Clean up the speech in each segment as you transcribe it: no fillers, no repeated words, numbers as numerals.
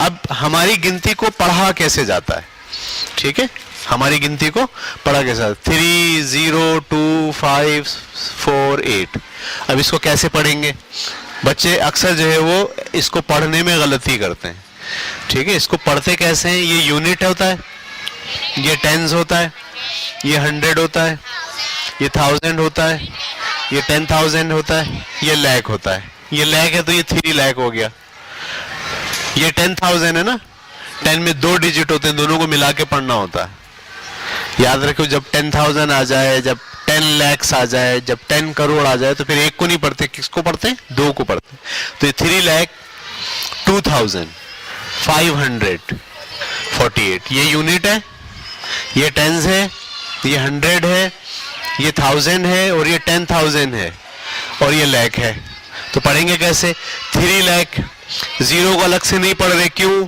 अब हमारी गिनती को पढ़ा कैसे जाता है, ठीक है, हमारी गिनती को पढ़ा कैसे जाता है, 3 0 2 5 4 8। अब इसको कैसे पढ़ेंगे? बच्चे अक्सर जो है वो इसको पढ़ने में गलती करते हैं, ठीक है। इसको पढ़ते कैसे हैं? ये यूनिट होता है, ये टेंस होता है, ये 100 होता है, ये 1000 होता है, ये 10,000 होता है, ये लाख होता है। ये लाख है तो ये 3 लाख हो गया। ये 10,000 है ना, 10 में 2 डिजिट होते हैं, दोनों को मिला के पढ़ना होता है। याद रखो, जब 10,000 आ जाए, जब 10 lakhs आ जाए, जब 10 करोड़ आ जाए, तो फिर एक को नहीं पढ़ते, किसको पढ़ते? 2 को पढ़ते। तो ये 3,02,548 ये यूनिट है, ये टेंस है, ये 100 है, ये 1000 है, और ये 10,000 है, और ये लाख है। तो पढ़ेंगे कैसे? 3 लाख, जीरो को अलग से नहीं पढ़ रहे, क्यों?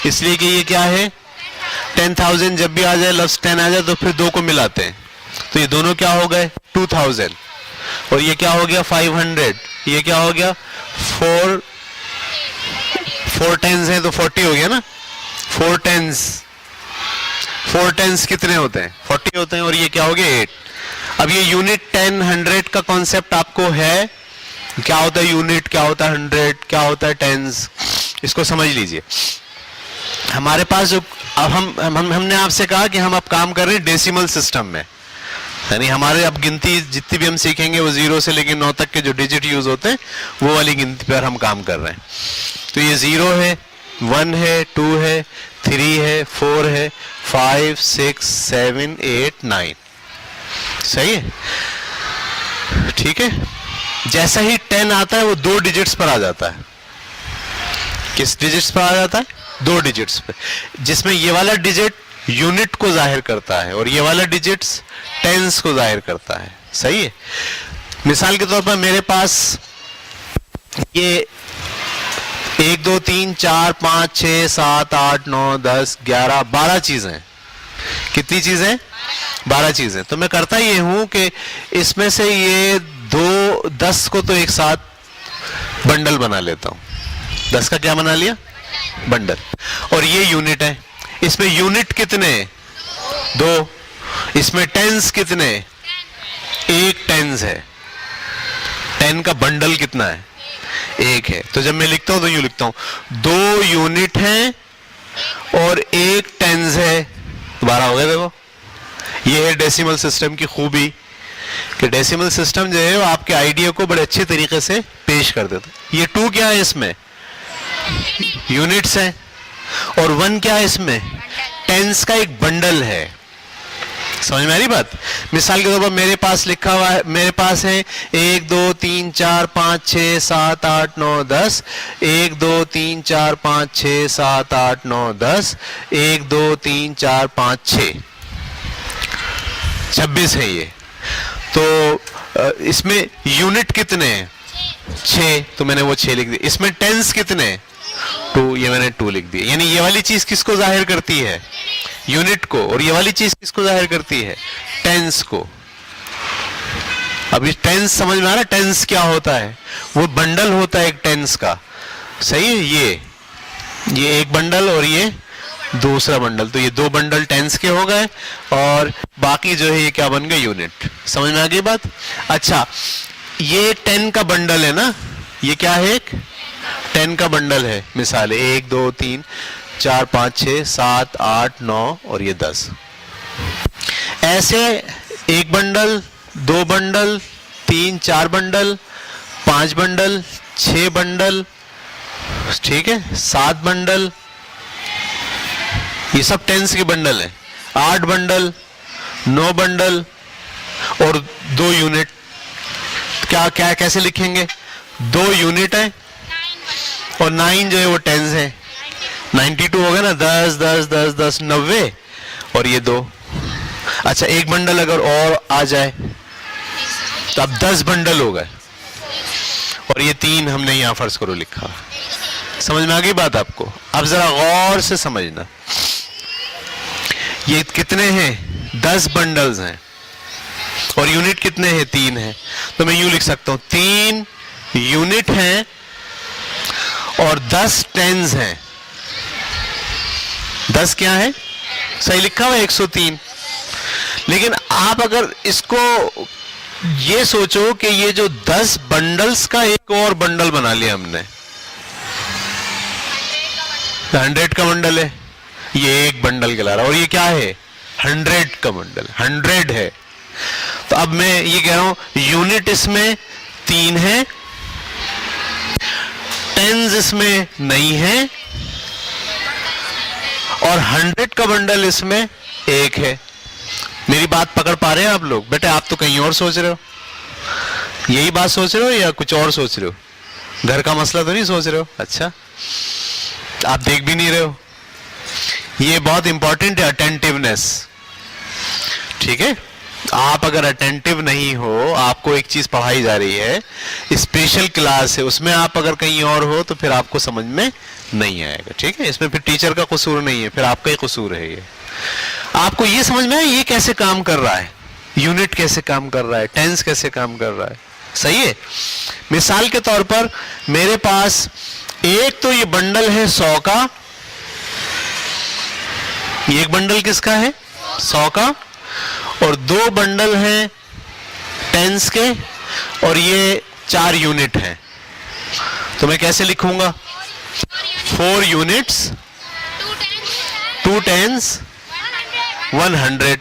इसलिए कि ये क्या है, 10,000 जब भी आ जाए, लफ्ज 10 आ जाए, तो फिर 2 को मिलाते हैं, तो ये दोनों क्या हो गए? 2000, और ये क्या हो गया? 500, ये क्या हो गया? 4 टेंस है तो 40 हो गया ना। 4 टेंस कितने होते हैं? 40 होते हैं, और ये क्या हो गया? 8। अब ये यूनिट 10 100 का कॉन्सेप्ट आपको है, क्या होता है यूनिट, क्या होता है 100, क्या होता है टेंस, इसको समझ लीजिए। हमारे पास जो अब हमने आपसे कहा कि हम अब काम कर रहे हैं डेसिमल सिस्टम में, यानी हमारे अब गिनती जितनी भी हम सीखेंगे वो 0 से लेकर 9 तक के जो डिजिट यूज होते हैं वो वाली गिनती पर हम काम कर रहे हैं। तो ये 0 है, 1 है, 2 है, 3 है, 4 है, 5 6 7 8 9, सही है, ठीक है। जैसा ही 10 आता है वो 2 डिजिट्स पर आ जाता है। किस डिजिट्स पर आ जाता है? 2 डिजिट्स पे, जिसमें ये वाला डिजिट यूनिट को जाहिर करता है और ये वाला डिजिट्स टेंस को जाहिर करता है, सही है। मिसाल के तौर पर मेरे पास ये 1 2 3 4 5 6 7 8 9 10 11 12 चीजें। कितनी चीजें? 12 चीजें। तो मैं करता ये हूं कि इसमें से ये 10 को तो एक साथ बंडल बना लेता हूं। 10 का क्या बना लिया? बंडल। और ये यूनिट है, इसमें यूनिट कितने? 2। इसमें टेंस कितने? 1 टेंस है। 10 का बंडल कितना है? 1 है। तो जब मैं लिखता हूं तो यूं लिखता हूं, 2 यूनिट हैं और 1 टेंस है। 12 हो गए। देखो, ये है डेसिमल सिस्टम की खूबी कि डेसिमल सिस्टम जो है वो आपके आइडिया को बड़े अच्छे तरीके से पेश कर देता है। ये 2 क्या है? इसमें यूनिट्स है, और 1 क्या है? इसमें टेंस का एक बंडल है। समझ में आ रही बात? मिसाल के तौर पर मेरे पास लिखा हुआ है, मेरे पास है 1 2 3 4 5 6 7 8 9 10, 1 2 3 4 5 6 7 8 9 10, 1 2 3 4 5 6 26 है ये। तो इसमें यूनिट कितने हैं? 6, तो मैंने वो 6 लिख दिया। इसमें टेंस कितने? 2, ये मैंने 2 लिख दिया। यानी ये वाली चीज किसको जाहिर करती है? यूनिट को। और ये वाली चीज किसको जाहिर करती है? टेंस को। अब इस टेंस समझ में आ रहा है? टेंस क्या होता है? वो बंडल होता है एक टेंस का, सही है। ये एक बंडल और ये दूसरा बंडल। तो ये 2 बंडल टेंस के हो गए, और बाकी जो है ये क्या बन गए? यूनिट। समझ में आ गई बात? अच्छा, ये 10 का बंडल है ना, ये क्या है? एक 10 का बंडल है। मिसाल है 1 2 3 4 5 6 7 8 9 और ये 10। ऐसे 1 bundle, 2 bundle, 3 4 bundle, 5 bundle, 6 bundle, ठीक है, 7 बंडल, ये सब टेंस के बंडल है। 8 बंडल, 9 बंडल और 2 यूनिट। क्या क्या कैसे लिखेंगे? 2 यूनिट है और 9 जो है वो टेंस है। 92 हो गया ना, 10 10 10 10 90, और ये 2। अच्छा, 1 बंडल अगर और आ जाए तो अब 10 बंडल हो गए, और ये 3 हमने यहां फर्ज करो लिखा। समझ में आ गई बात आपको? अब जरा गौर से समझना, ये कितने हैं? 10 बंडल्स हैं, और यूनिट कितने हैं? 3 हैं। तो मैं यूं लिख सकता हूं, 3 यूनिट हैं और 10 टेंस हैं। 10 क्या है, सही लिखा हुआ 103। लेकिन आप अगर इसको ये सोचो कि ये जो 10 बंडल्स का एक और बंडल बना लिया हमने, 100 का बंडल है, ये एक बंडल कहला रहा, और ये क्या है 100 का बंडल, 100 है। तो अब मैं ये कह रहा हूं यूनिट इसमें 3 है, टेंस इसमें नहीं है, और 100 का बंडल इसमें एक है। मेरी बात पकड़ पा रहे हैं आप लोग? बेटे आप तो कहीं और सोच रहे हो, यही बात सोच रहे हो या कुछ और सोच रहे हो? घर का मसला तो नहीं सोच रहे हो? अच्छा, आप देख भी नहीं रहे हो। ये बहुत इंपॉर्टेंट है, अटेंटिवनेस। ठीक है, आप अगर अटेंटिव नहीं हो, आपको एक चीज पढ़ाई जा रही है, स्पेशल क्लास है, उसमें आप अगर कहीं और हो तो फिर आपको समझ में नहीं आएगा। ठीक है, इसमें फिर टीचर का कसूर नहीं है, फिर आपका ही कसूर है। ये आपको ये समझ में आए ये कैसे काम कर रहा है, यूनिट कैसे काम कर रहा है, टेंस कैसे काम कर रहा है। सही है। मिसाल के तौर पर मेरे पास एक तो ये बंडल है 100 का, ये एक बंडल किसका है 100 का, और 2 बंडल हैं टेंस के, और ये 4 यूनिट हैं। तो मैं कैसे लिखूंगा? 4 यूनिट्स, 2 टेंस, 100।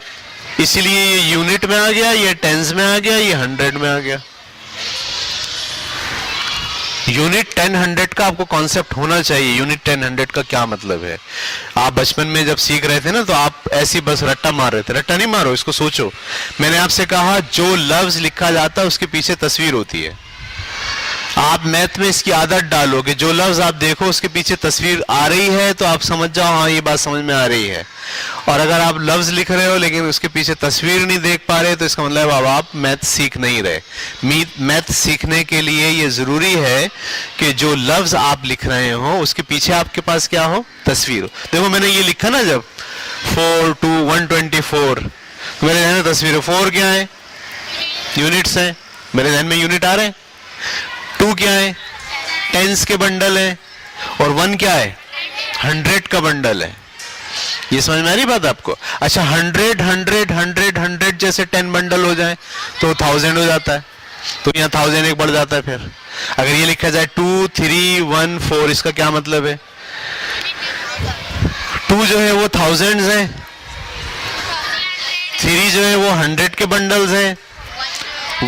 इसीलिए ये यूनिट में आ गया, ये टेंस में आ गया, ये 100 में आ गया। यूनिट 10 100 का आपको कॉन्सेप्ट होना चाहिए। यूनिट 10 100 का क्या मतलब है? आप बचपन में जब सीख रहे थे ना, तो आप ऐसी बस रट्टा मार रहे थे। रट्टा नहीं मारो, इसको सोचो। मैंने आपसे कहा जो लफ्ज लिखा जाता है उसके पीछे तस्वीर होती है। आप मैथ में इसकी आदत डालोगे, जो लफ्ज आप देखो उसके पीछे तस्वीर आ रही है तो आप समझ जाओ हाँ ये बात समझ में आ रही है। और अगर आप लफ्ज लिख रहे हो लेकिन उसके पीछे तस्वीर नहीं देख पा रहे तो इसका मतलब अब आप मैथ सीख नहीं रहे। मैथ सीखने के लिए ये जरूरी है कि जो लफ्ज आप लिख रहे हो उसके पीछे आपके पास क्या हो, तस्वीर हो। देखो मैंने ये लिखा ना, जब 4 to 124, मेरे ध्यान में तस्वीर है। 4 क्या है? यूनिट्स है, मेरे ध्यान में यूनिट आ रहे हैं। 2 क्या है? टेंस के बंडल है, और 1 क्या है? 100 का बंडल है। ये समझ में आ रही बात आपको? अच्छा, 100 100 100 100 जैसे 10 बंडल हो जाए तो 1000 हो जाता है, तो यहाँ 1000 एक बढ़ जाता है। फिर अगर ये लिखा जाए 2 3 1 4, इसका क्या मतलब है? 2 जो है वो थाउजेंड्स है, 3 जो है वो 100 के बंडल्स है,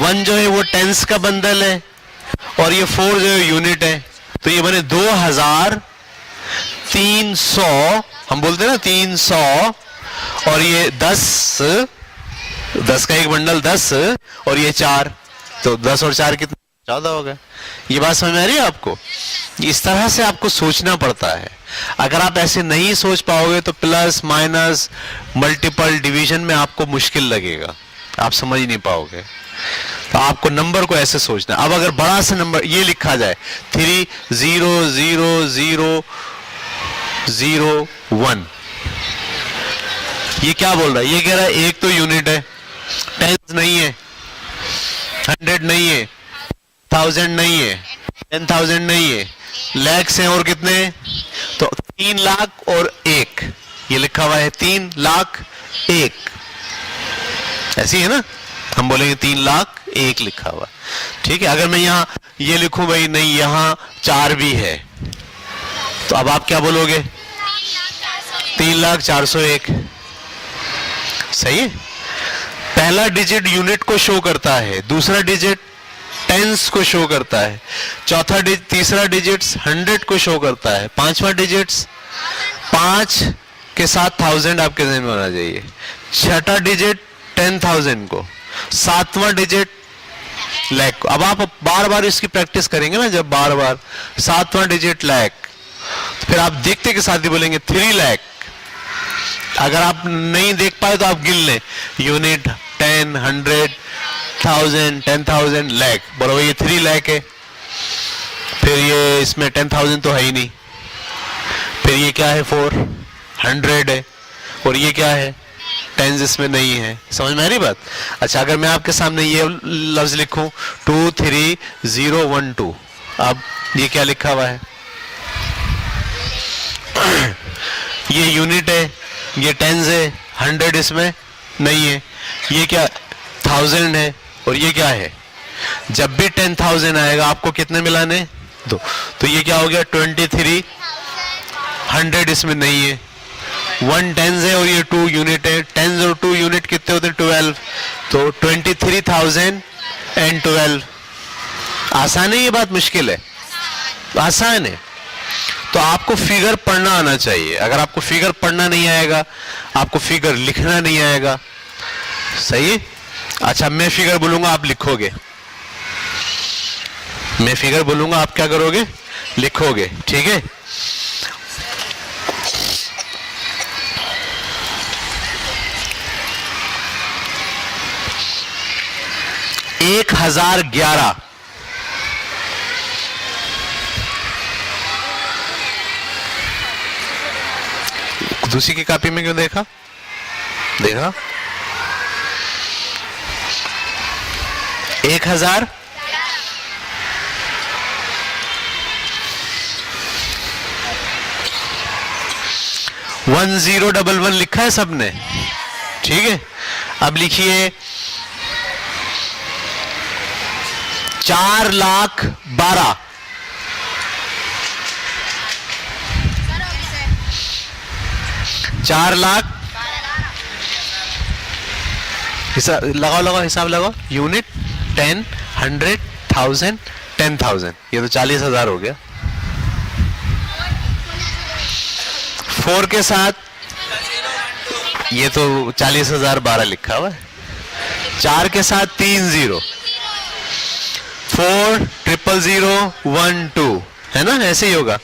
1 जो है वो टेंस का बंडल है, और ये 4 जो है यूनिट है। तो ये बने 2300, हम बोलते हैं ना 300, और ये 10 का एक बंडल 10, और ये 4, तो 10 और 4 कितना? 14 हो गया। ये बात समझ में आ रही है आपको? इस तरह से आपको सोचना पड़ता है। अगर आप ऐसे नहीं सोच पाओगे तो प्लस माइनस मल्टीपल डिवीजन में आपको मुश्किल लगेगा, आप समझ नहीं पाओगे। तो आपको नंबर को ऐसे सोचना। अब अगर बड़ा सा नंबर ये लिखा जाए 3 0 0 0 0 1, ये क्या बोल रहा है? ये कह रहा है एक तो यूनिट है, टेंस नहीं है, 100 नहीं है, 1000 नहीं है, 10,000 नहीं है, लैक्स हैं, और कितने हैं? तो 3 लाख और 1, ये लिखा हुआ है 3 लाख 1, ऐसी है ना? हम बोलेंगे 3 लाख 1 लिखा हुआ। ठीक है। अगर मैं यहाँ ये लिखूं भाई नहीं यहाँ 4 भी है, तो अब आप क्या बोलोगे? 3,04,01। सही है। पहला डिजिट यूनिट को शो करता है, दूसरा डिजिट टेंस को शो करता है, तीसरा डिजिट्स 100 को शो करता है, 5वां डिजिट्स 5 के साथ 1000 आपके ज़हन में होना चाहिए, 6ठा डिजिट 10,000 को, 7वां डिजिट लैख को। अब आप बार बार इसकी प्रैक्टिस करेंगे ना, जब बार बार 7वां डिजिट लैख, तो फिर आप देखते के साथ ही बोलेंगे 3 लाख। अगर आप नहीं देख पाए तो आप गिन लें, यूनिट 10 100 1000 10,000 लैख, बराबर ये 3 लाख है। फिर ये इसमें 10,000 तो है ही नहीं, फिर ये क्या है 400 है, और ये क्या है 10 इसमें नहीं है। समझ में आ रही बात? अच्छा, अगर मैं आपके सामने ये लफ्ज लिखूं 23012, अब ये क्या लिखा हुआ है? ये यूनिट है, ये टेंस है, 100 इसमें नहीं है, ये क्या 1000 है, और ये क्या है, जब भी 10,000 आएगा आपको कितने मिलाने, दो, तो ये क्या हो गया 23, 100 इसमें नहीं है, 1 टेंस है और ये 2 यूनिट है, टेंस और 2 यूनिट कितने होते हैं 12, तो 23,012। आसान है ये बात, मुश्किल है, आसान है। तो आपको फिगर पढ़ना आना चाहिए, अगर आपको फिगर पढ़ना नहीं आएगा, आपको फिगर लिखना नहीं आएगा, सही है। अच्छा, मैं फिगर बोलूंगा आप लिखोगे, मैं फिगर बोलूंगा आप क्या करोगे, लिखोगे, ठीक है। एक 1011, दूसरी की कॉपी में क्यों देखा, देखा 1000 1011 लिखा है सबने, ठीक है। अब लिखिए 4,12,000। हिसाब लगाओ, लगाओ हिसाब लगाओ, यूनिट 10, 100, 1000, 10,000, ये तो 40,000 हो गया। 4 के साथ ये तो 40,012 लिखा हुआ है, 4 के साथ 3 0, 4,000,012 है ना, ऐसे ही होगा।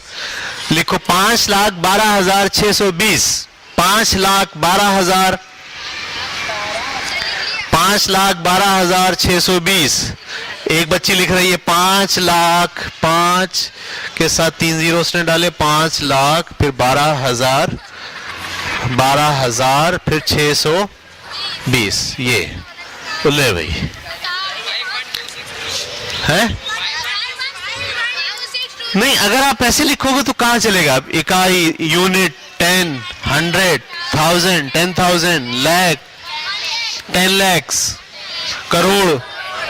लिखो 5,12,620, 5,12,620। एक बच्ची लिख रही है 5 लाख, 5 के साथ 3 जीरो उसने डाले, 5 लाख, फिर 12,000, 12,000, फिर 620, ये ले भाई है। नहीं, अगर आप ऐसे लिखोगे तो कहां चलेगा, इकाई, unit, 10, 100, 1000, 10,000, lakh, 10 lakhs, crore,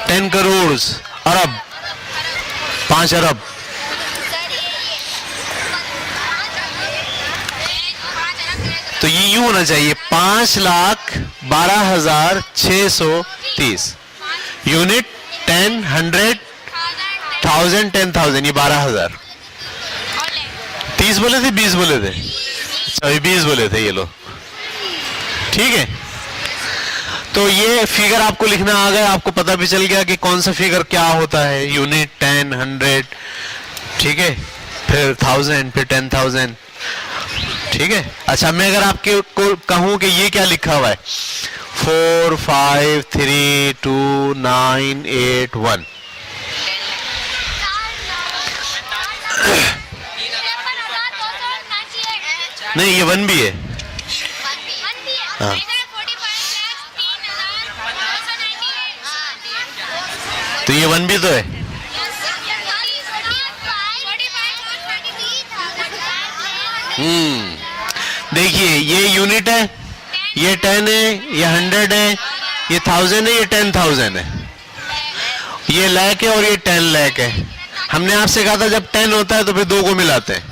10 crores, अरब, 5 अरब। तो ये यूं होना चाहिए 5,12,630, यूनिट 10, 100, 1000, 10,000, ये 12,000। 30 बोले थे, 20 बोले थे, 20 बोले थे ये लोग, ठीक है। तो ये फिगर आपको लिखना आ गया, आपको पता भी चल गया कि कौन सा फिगर क्या होता है, यूनिट, 10, 100, ठीक है, फिर 1000, फिर 10,000, ठीक है। अच्छा, मैं अगर आपके को कहूं कि ये क्या लिखा हुआ है, 4, 5, 3, 2, 9, 8, 1, नहीं ये 1 भी है, हाँ, तो ये 1 भी तो है। देखिए ये यूनिट है, ये 10 है, ये 100 है, ये 1000 है, ये 10,000 है, ये लाख है और ये 10 लाख है। हमने आपसे कहा था जब 10 होता है तो फिर 2 को मिलाते हैं,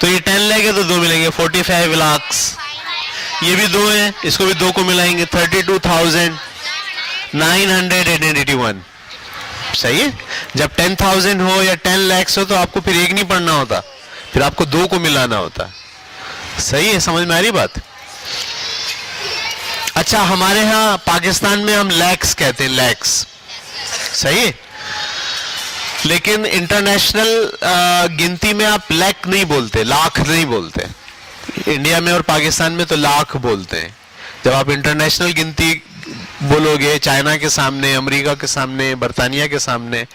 तो ये 10 लाख है तो 2 मिलेंगे, 45 लाख। ये भी 2 है, इसको भी 2 को मिलाएंगे, 32,981। सही है। जब 10,000 हो या 10 लाख हो तो आपको फिर एक नहीं पढ़ना होता, फिर आपको 2 को मिलाना होता। सही है, समझ में आ रही बात। अच्छा, हमारे यहाँ पाकिस्तान में हम लैक्स कहते हैं, लैक्स, सही है, लेकिन इंटरनेशनल गिनती में आप लैख नहीं बोलते, लाख नहीं बोलते। इंडिया में और पाकिस्तान में तो लाख बोलते हैं। जब आप इंटरनेशनल गिनती बोलोगे चाइना के सामने, अमेरिका के सामने, बर्तानिया के सामने,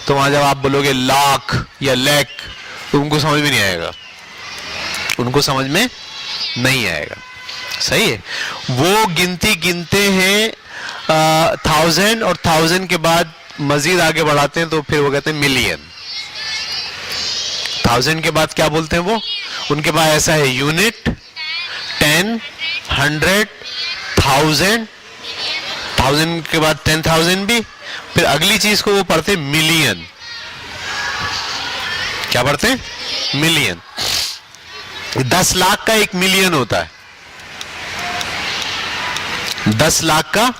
तो वहां जब आप बोलोगे लाख या लैख तो उनको समझ में नहीं आएगा, उनको समझ में नहीं आएगा। सही है। वो गिनती गिनते हैं 1000 और 1000 के बाद मजीद आगे बढ़ाते हैं तो फिर वो कहते हैं मिलियन। 1000 के बाद क्या बोलते हैं वो, उनके पास ऐसा है यूनिट, 10, 100, 1000, 1000 के बाद 10,000 भी, फिर अगली चीज को वो पढ़ते मिलियन। क्या पढ़ते हैं? मिलियन। 10 लाख का 1 मिलियन होता है। 10 लाख का,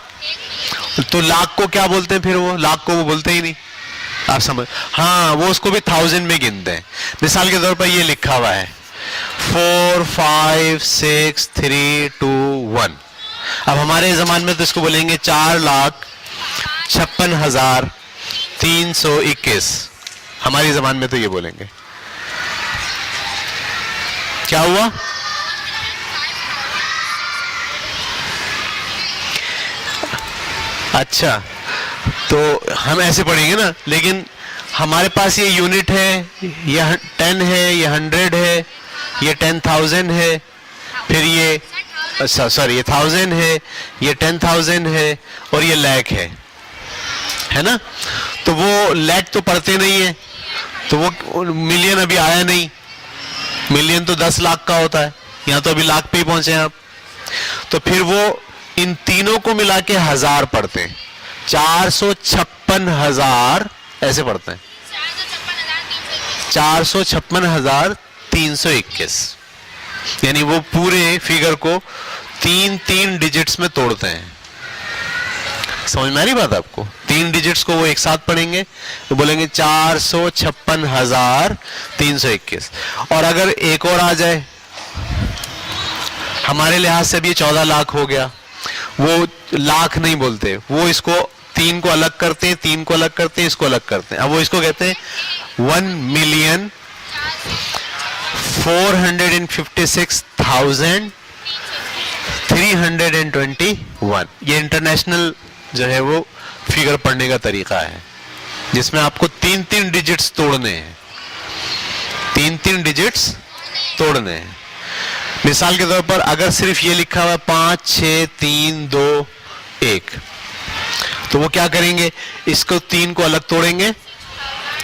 तो लाख को क्या बोलते हैं? फिर वो लाख को वो बोलते ही नहीं, आप समझ। हाँ, वो उसको भी 1000 में गिनते हैं। मिसाल के तौर पर ये लिखा हुआ है 4, 5, 6, 3, 2, 1। अब हमारे जमाने में तो इसको बोलेंगे 4,56,321। हमारी जबान में तो ये बोलेंगे। क्या हुआ? अच्छा, तो हम ऐसे पढ़ेंगे ना, लेकिन हमारे पास ये यूनिट है, ये 10 है, ये 100 है, ये 10,000 है, फिर ये सॉरी ये 1000 है, ये 10,000 है, और ये लाख है ना। तो वो लाख तो पढ़ते नहीं है, तो वो मिलियन अभी आया नहीं। मिलियन तो 10 लाख का होता है, यहां तो अभी लाख पे ही पहुंचे हैं आप। तो फिर वो इन तीनों को मिला के 1000 पढ़ते हैं। 456,000 ऐसे पढ़ते हैं। 456,321, यानी वो पूरे फिगर को 3-3 डिजिट्स में तोड़ते हैं। समझ में आ रही बात आपको? 3 डिजिट्स को वो एक साथ पढ़ेंगे तो बोलेंगे 456,321। और अगर एक और आ जाए, हमारे लिहाज से भी 14 लाख हो गया, वो लाख नहीं बोलते, वो इसको 3 को अलग करते हैं, 3 को अलग करते हैं, इसको अलग करते हैं। अब वो इसको कहते हैं 1,456,321। ये इंटरनेशनल जो है वो फिगर पढ़ने का तरीका है, जिसमें आपको 3-3 डिजिट्स तोड़ने हैं। 3-3 डिजिट्स तोड़ने हैं। मिसाल के तौर पर अगर सिर्फ ये लिखा हुआ 5, 6, 3, 2, 1, तो वो क्या करेंगे? इसको 3 को अलग तोड़ेंगे,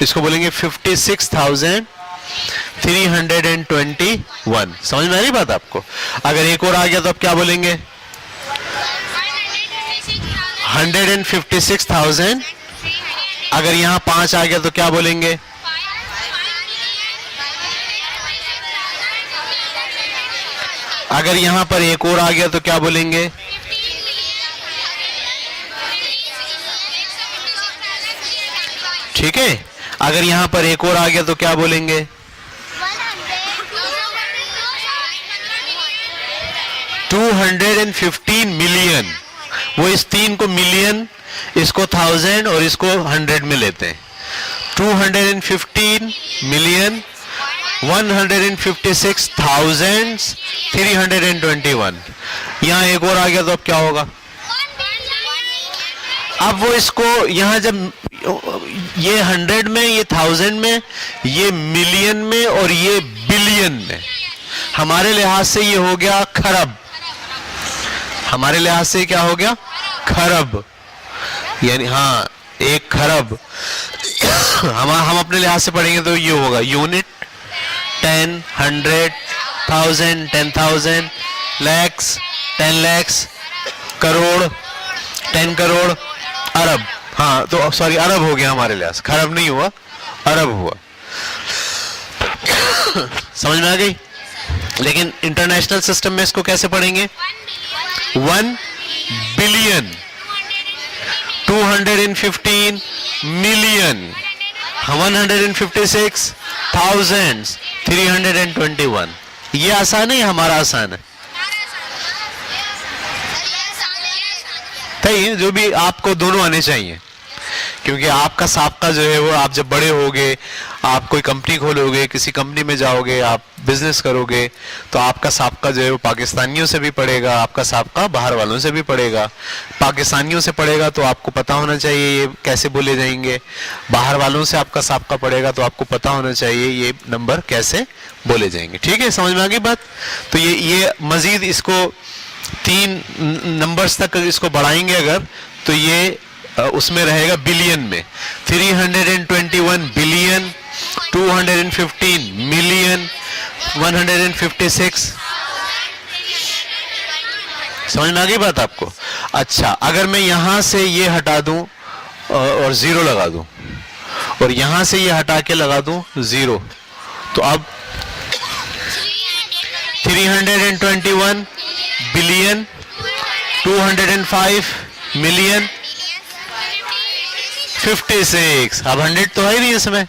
इसको बोलेंगे 56,321। समझ में आ रही बात आपको? अगर एक और आ गया तो अब क्या बोलेंगे? 156,000। अगर यहां 5 आ गया तो क्या बोलेंगे? अगर यहां पर एक और आ गया तो क्या बोलेंगे? ठीक है, अगर यहां पर एक और आ गया तो क्या बोलेंगे? 215 मिलियन। वो इस 3 को मिलियन, इसको 1000 और इसको 100 में लेते हैं। 215 मिलियन 156,321। यहां एक और आ गया तो अब क्या होगा? अब वो इसको यहां जब ये 100 में, ये 1000 में, ये मिलियन में और ये बिलियन में, हमारे लिहाज से ये हो गया खरब। हमारे लिहाज से क्या हो गया? खरब। यानी हाँ, 1 खरब। हम अपने लिहाज से पढ़ेंगे तो ये होगा यूनिट 10, 100, 1000, 10,000, लैक्स, 10 लैक्स, करोड़, 10 करोड़, अरब। हाँ, तो सॉरी, अरब हो गया हमारे लिहाज, खरब नहीं हुआ, अरब हुआ। समझ में आ गई? लेकिन इंटरनेशनल सिस्टम में इसको कैसे पढ़ेंगे? 1 बिलियन 215 मिलियन 156,321। ये आसान है, हमारा आसान है। सही, जो भी आपको दोनों आने चाहिए, क्योंकि आपका साबका जो है वो, आप जब बड़े होगे, आप कोई कंपनी खोलोगे, किसी कंपनी में जाओगे, आप बिजनेस करोगे, तो आपका साबका जो है वो पाकिस्तानियों से भी पड़ेगा, आपका साबका बाहर वालों से भी पड़ेगा। पाकिस्तानियों से पड़ेगा तो आपको पता होना चाहिए ये कैसे बोले जाएंगे, बाहर वालों से आपका साबका पड़ेगा तो आपको पता होना चाहिए ये नंबर कैसे बोले जाएंगे। ठीक है, समझ में आ गई बात? तो ये मजीद इसको 3 नंबर्स तक इसको बढ़ाएंगे अगर, तो ये उसमें रहेगा बिलियन में। 321 बिलियन, 215 मिलियन, 156 समझ में आ गई बात आपको? अच्छा, अगर मैं यहां से ये हटा दूं और 0 लगा दूं, और यहां से ये हटा के लगा दूं 0, तो अब 321 बिलियन 205 मिलियन 56, अब 100 तो है ही नहीं इसमें,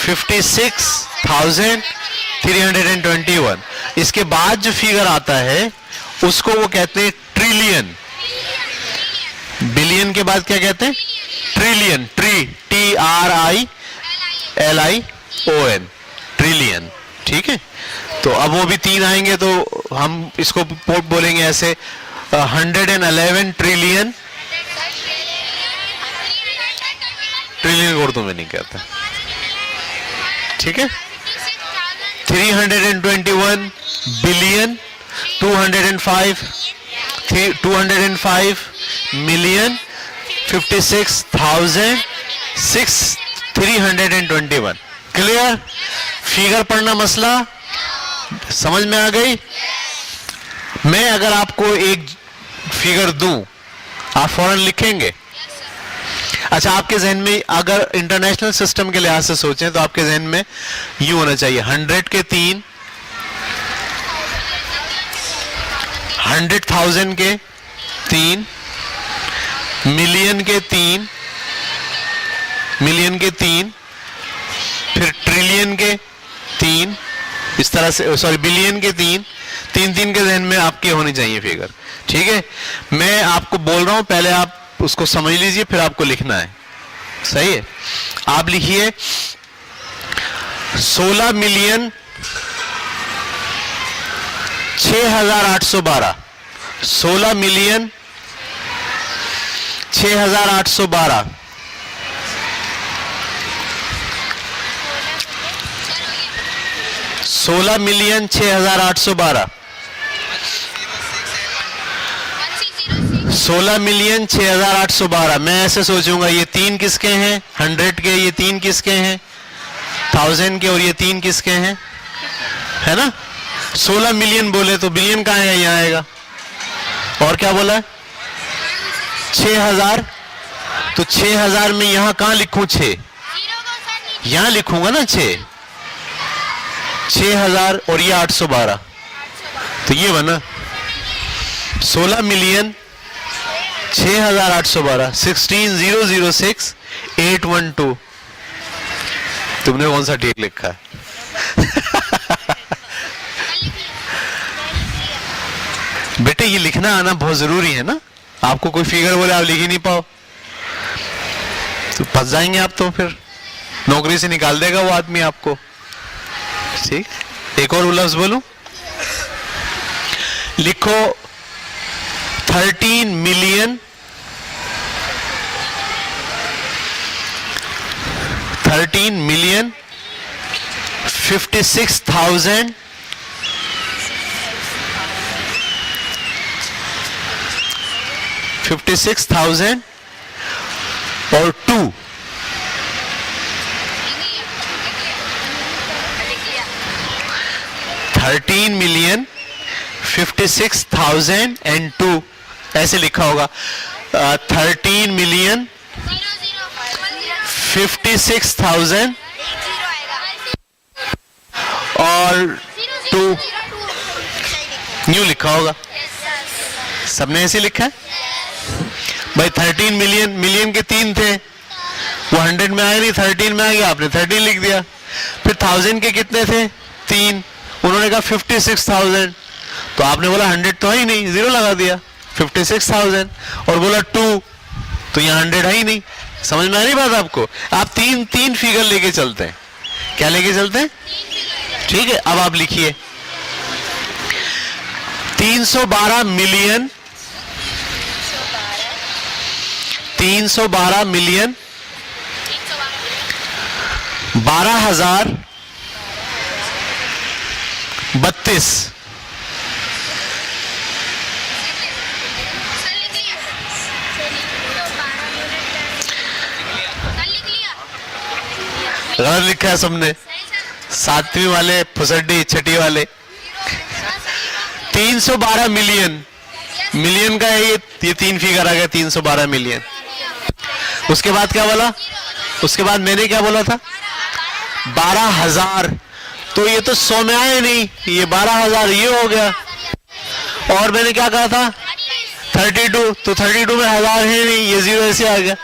56,321। इसके बाद जो फिगर आता है उसको वो कहते हैं ट्रिलियन। बिलियन के बाद क्या कहते हैं? Trillion, TRILION, trillion. ठीक है, तो अब वो भी 3 आएंगे तो हम इसको बोलेंगे ऐसे 111 ट्रिलियन, ट्रिलियन उर्दू में नहीं कहता। ठीक है, 321 बिलियन 205 मिलियन 56,321। क्लियर? फिगर पढ़ना मसला समझ में आ गई? मैं अगर आपको एक फिगर दूं, आप फौरन लिखेंगे? अच्छा, आपके जहन में अगर इंटरनेशनल सिस्टम के लिहाज से सोचें तो आपके जहन में यूं होना चाहिए 100 के 3, 100,000 के 3, मिलियन के 3, फिर ट्रिलियन के 3, इस तरह से, सॉरी बिलियन के 3 के जहन में आपके होनी चाहिए फिगर। ठीक है, मैं आपको बोल रहा हूं, पहले आप उसको समझ लीजिए, फिर आपको लिखना है। सही है? आप लिखिए 16 मिलियन 6,812, 16 मिलियन 6,812, 16 मिलियन 6,812, 16 मिलियन 6,812। मैं ऐसे सोचूंगा, ये 3 किसके हैं? 100 के, ये 3 किसके हैं? 1000 के, और ये 3 किसके हैं? है ना? 16 मिलियन बोले तो बिलियन कहाँ है? यहाँ आएगा। और क्या बोला? 6,000, तो 6,000 में यहां कहां लिखूं? 6 यहां लिखूंगा ना, 6,000 और ये 812, तो ये बना 16 मिलियन 6,812, 16,006,812। तुमने कौन सा ठीक लिखा है? बेटे, ये लिखना आना बहुत जरूरी है ना। आपको कोई फिगर बोले आप लिख ही नहीं पाओ तो फंस जाएंगे आप, तो फिर नौकरी से निकाल देगा वो आदमी आपको। ठीक, एक और लफ्ज बोलूं, लिखो 13 मिलियन 56,000 56,000 और 2, 13 मिलियन 56,000 एंड 2, ऐसे लिखा होगा। 13 मिलियन 56,000 और 2, न्यू लिखा होगा। सबने ऐसे लिखा है भाई। 13 मिलियन, मिलियन के 3 थे, वो 100 में आए नहीं, 13 में आ गया, आपने 13 लिख दिया। फिर 1000 के कितने थे? 3, उन्होंने कहा 56,000, तो आपने बोला 100 तो है ही नहीं, 0 लगा दिया, 56,000। और बोला 2, तो यहाँ 100 है ही नहीं। समझ में आ रही बात आपको? आप तीन फिगर लेके चलते हैं। क्या लेके चलते हैं? ठीक है, अब आप लिखिए 312 मिलियन 12,032। गलत लिखा है सबने, 7वीं वाले फुसड्डी छठी वाले। 312 मिलियन मिलियन का है ये 3 फिगर आ गया, 312 मिलियन। उसके बाद क्या बोला, उसके बाद मैंने क्या बोला था, 12,000। तो ये तो 100 में आए नहीं, ये 12,000 ये हो गया। और मैंने क्या कहा था, 32, तो 32 में 1000 है नहीं, ये 0 ऐसे आ गया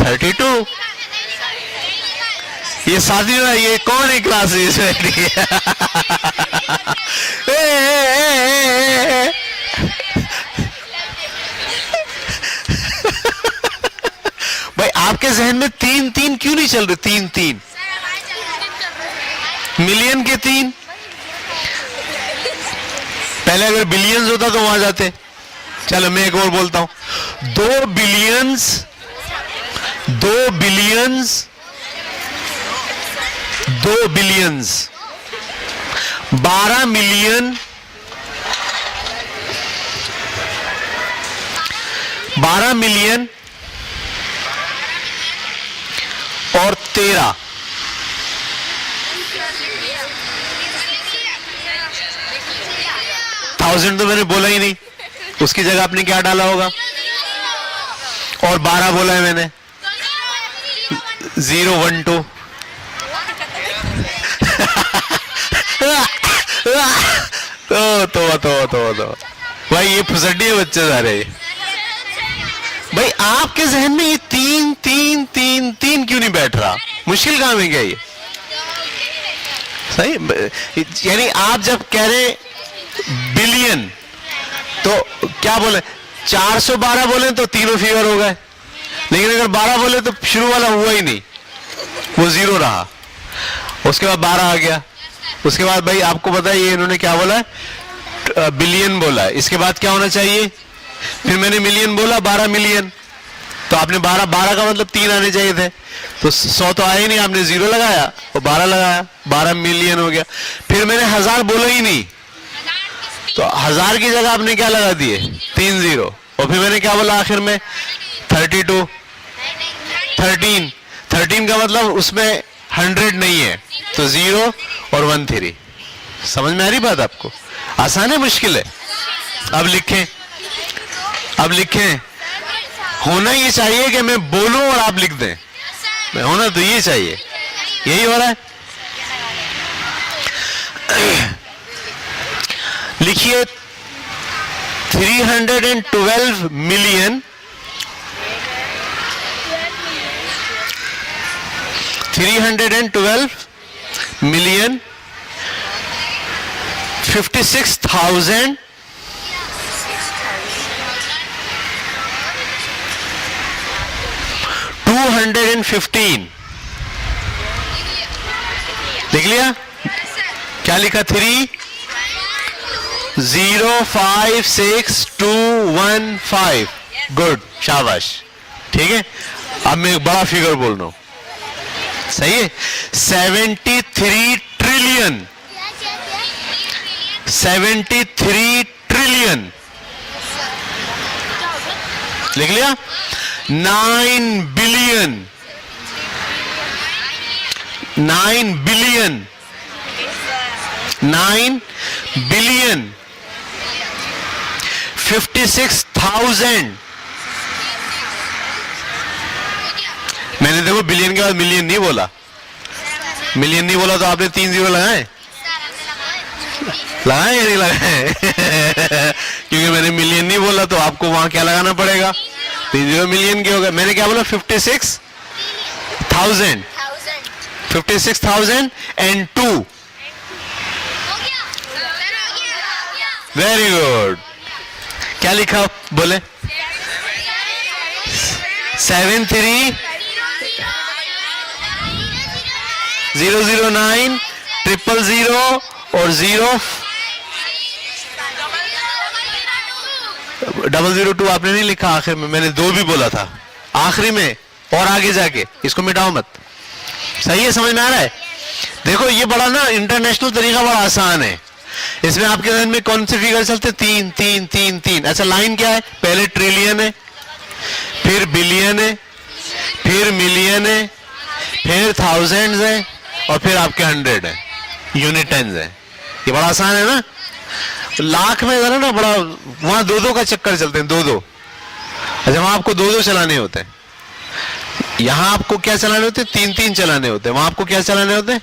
32। ये साथी में ये कौन है क्लास में भाई आपके जहन में 3 क्यों नहीं चल रहे, 3 मिलियन के 3? पहले अगर बिलियंस होता तो वहां जाते। चलो मैं एक और बोलता हूं, 2 बिलियंस 12 मिलियन 12 मिलियन और 13। थाउजेंड तो मैंने बोला ही नहीं, उसकी जगह आपने क्या डाला होगा, और 12 बोला है मैंने, 0 1 2। तो भाई ये फुसड्डी बच्चे सारे। भाई आपके जहन में ये 3 क्यों नहीं बैठ रहा, मुश्किल काम है क्या ये? सही, यानी आप जब कह रहे बिलियन तो क्या बोले, 412 बोले तो तीनों फिगर हो गए, लेकिन अगर 12 बोले तो शुरू वाला हुआ ही नहीं, वो 0 रहा। उसके बाद 12 आ गया। उसके बाद भाई आपको पता है ये इन्होंने क्या बोला है, बिलियन बोला है। इसके बाद क्या होना चाहिए, फिर मैंने मिलियन बोला, 12 मिलियन। तो आपने 12 का मतलब 3 आने चाहिए थे, तो 100 तो आया ही नहीं, आपने 0 लगाया और 12 लगाया, 12 मिलियन हो गया। फिर मैंने 1000 बोला ही नहीं, तो 1000 की जगह आपने क्या लगा दिए, 3 0। और फिर मैंने क्या बोला आखिर में, 32 13 का मतलब उसमें 100 नहीं है, तो 0 और 1 3। समझ में आ रही बात आपको? आसान है, मुश्किल है? अब लिखें। होना ये चाहिए कि मैं बोलूं और आप लिख दें, होना तो ये चाहिए, यही हो रहा है। लिखिए 312 मिलियन 56,000 215। लिख लिया? क्या लिखा, 3056215। गुड, शाबाश, ठीक है। अब मैं एक बड़ा फिगर बोल रहा हूं, सही है, 73 ट्रिलियन 73 ट्रिलियन। लिख लिया? 9 बिलियन 9 बिलियन 56,000। मैंने देखो बिलियन के बाद मिलियन नहीं बोला, तो आपने 3 0 लगाए या नहीं लगाए? क्योंकि मैंने मिलियन नहीं बोला, तो आपको वहां क्या लगाना पड़ेगा, 3 0 मिलियन के हो गए। मैंने क्या बोला, 56,000 and 2। Very good. क्या लिखा बोले, 73 009 000 और 002 आपने नहीं लिखा आखिर में, मैंने 2 भी बोला था आखिरी में और आगे जाके, इसको मिटाओ मत। सही है, समझ में आ रहा है? देखो ये बड़ा ना इंटरनेशनल तरीका बड़ा आसान है। इसमें आपके जहन में कौन से फिगर चलते, 3। अच्छा लाइन क्या है, पहले ट्रिलियन है, फिर बिलियन है, फिर मिलियन है, फिर थाउजेंड्स है, और फिर आपके 100 है, यूनिट टेंस है। ये बड़ा आसान है ना? लाख में जरा ना बड़ा, वहां दो दो का चक्कर चलते हैं, दो दो। अच्छा, वहां आपको दो दो चलाने होते हैं, यहां आपको क्या चलाने होते हैं? तीन तीन चलाने होते हैं। वहां आपको क्या चलाने होते हैं?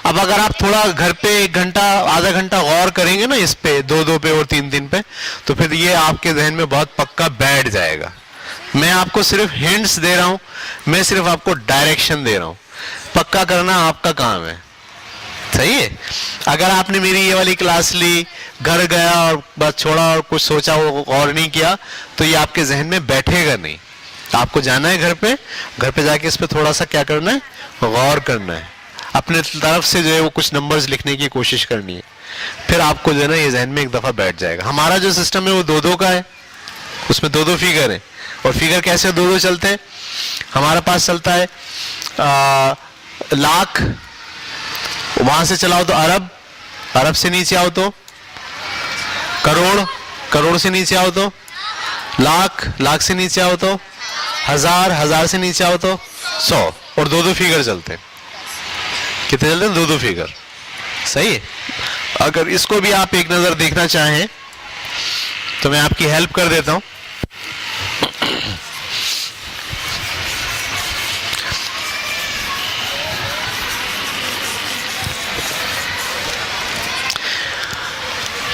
अब अगर आप थोड़ा घर पे 1 घंटा आधा घंटा गौर करेंगे ना इस पे, दो दो पे और तीन तीन पे, तो फिर ये आपके जहन में बहुत पक्का बैठ जाएगा। मैं आपको सिर्फ हिंट्स दे रहा हूं, मैं सिर्फ आपको डायरेक्शन दे रहा हूं, पक्का करना आपका काम है। सही है? अगर आपने मेरी ये वाली क्लास ली, घर गया और बस छोड़ा और कुछ सोचा और नहीं किया, तो ये आपके जहन में बैठेगा नहीं। आपको जाना है घर पे जाके इस पे थोड़ा सा क्या करना है? गौर करना है, अपने तरफ से जो है वो कुछ नंबर्स लिखने की कोशिश करनी है, फिर आपको जो है ना ये जहन में एक दफा बैठ जाएगा। हमारा जो सिस्टम है वो दो दो का है, उसमें दो दो फिगर है। और फिगर कैसे दो दो चलते हैं? हमारे पास चलता है लाख, वहां से चलाओ तो अरब, अरब से नीचे आओ तो करोड़, करोड़ से नीचे आओ तो लाख, लाख से नीचे आओ तो हजार, हजार से नीचे आओ तो 100, और दो दो फिगर चलते हैं। कितने चलते हैं? दो दो फिगर। सही है? अगर इसको भी आप एक नजर देखना चाहें तो मैं आपकी हेल्प कर देता हूं।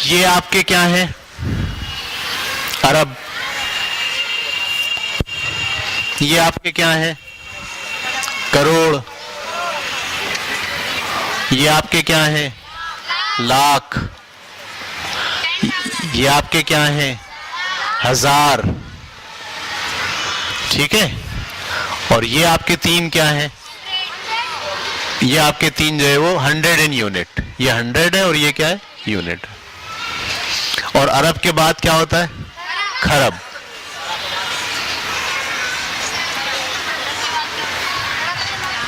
ये आपके क्या है? अरब। ये आपके क्या है? करोड़। ये आपके क्या है? लाख। ये आपके क्या है? हजार। ठीक है? और ये आपके तीन क्या है? ये आपके तीन जो है वो 100 इन यूनिट। ये 100 है और ये क्या है? यूनिट। और अरब के बाद क्या होता है? खरब।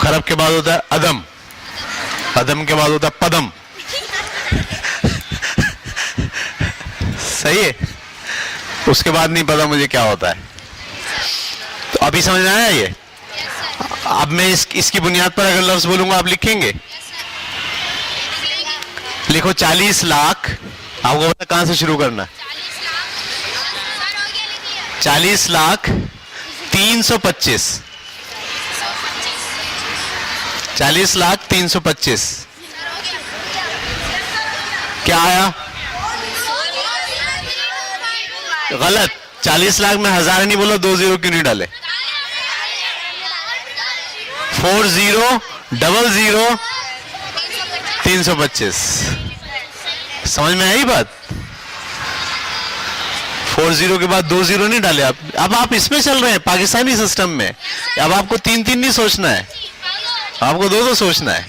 खरब के बाद होता है अदम, अदम के बाद होता है पदम। सही है? उसके बाद नहीं पता मुझे क्या होता है। तो अभी समझ में आया ये? अब मैं इसकी बुनियाद पर अगर लफ्ज बोलूंगा आप लिखेंगे? लिखो 40 लाख। आपको पता कहां से शुरू करना? 40 लाख 325। 40 लाख 325 क्या आया? गलत। 40 लाख में हजार नहीं बोला, 2 जीरो क्यों नहीं डाले? 4000 325। समझ में आई बात? 40 के बाद 2 जीरो नहीं डाले आप। अब आप इसमें चल रहे हैं पाकिस्तानी सिस्टम में। अब आपको 3-3 नहीं सोचना है, आपको 2-2 सोचना है।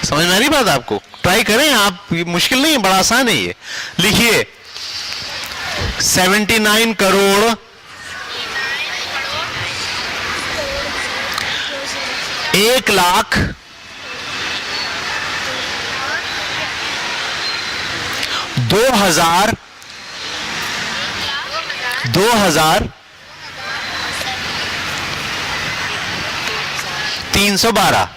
समझ में आ रही बात आपको? ट्राई करें आप, मुश्किल नहीं है, बड़ा आसान है ये। लिखिए 79 करोड़ 1 लाख 2000 312।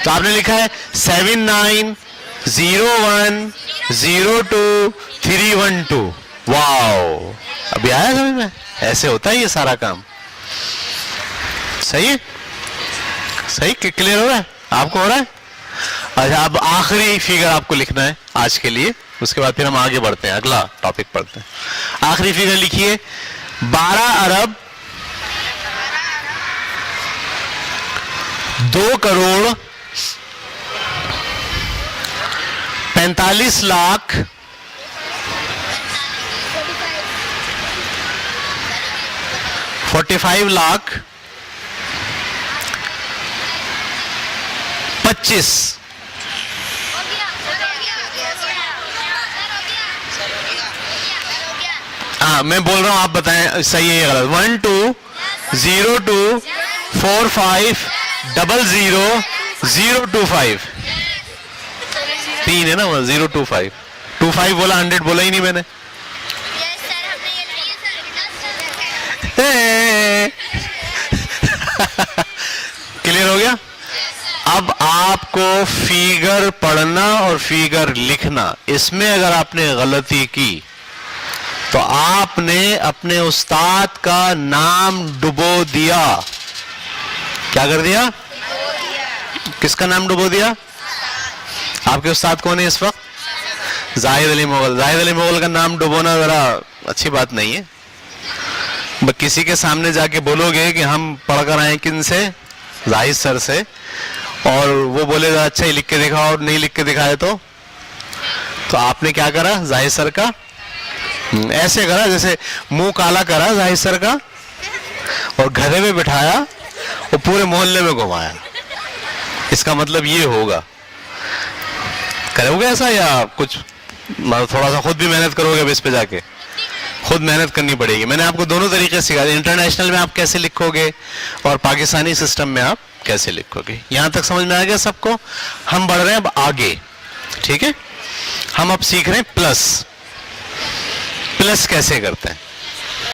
तो आपने लिखा है 790102 वाओ। अभी आया समझ में? ऐसे होता है ये सारा काम। सही है? सही? क्लियर हो रहा है आपको? हो रहा है? अच्छा, अब आखिरी फिगर आपको लिखना है आज के लिए, उसके बाद फिर हम आगे बढ़ते हैं, अगला टॉपिक पढ़ते हैं। आखिरी फिगर लिखिए 12 अरब 2 करोड़ 45 लाख 45 लाख 25। हाँ, मैं बोल रहा हूं, आप बताएं सही है या गलत। 120245000025। 3 है ना? 025 25 बोला, 100 बोला ही नहीं मैंने। क्लियर हो गया? अब आपको फिगर पढ़ना और फिगर लिखना, इसमें अगर आपने गलती की तो आपने अपने उस्ताद का नाम डुबो दिया। क्या कर दिया? किसका नाम डुबो दिया? आपके उस्ताद कौन है इस वक्त? जाहिद अली मुगल। जाहिद अली मुगल का नाम डुबोना जरा अच्छी बात नहीं है। किसी के सामने जाके बोलोगे कि हम पढ़कर आए किन से? जाहिद सर से, और वो बोलेगा अच्छा ही लिख के दिखाओ, और नहीं लिख के दिखाए तो आपने क्या करा? जाहिद सर का ऐसे करा जैसे मुंह काला करा जाहिद सर का, और गधे में बिठाया और पूरे मोहल्ले में घुमाया। इसका मतलब ये होगा। करोगे ऐसा या कुछ थोड़ा सा खुद भी मेहनत करोगे? अब इस पे जाके खुद मेहनत करनी पड़ेगी। मैंने आपको दोनों तरीके सिखाए, इंटरनेशनल में आप कैसे लिखोगे और पाकिस्तानी सिस्टम में आप कैसे लिखोगे। यहां तक समझ में आ गया सबको? हम बढ़ रहे हैं अब आगे, ठीक है? हम अब सीख रहे हैं प्लस। प्लस कैसे करते हैं।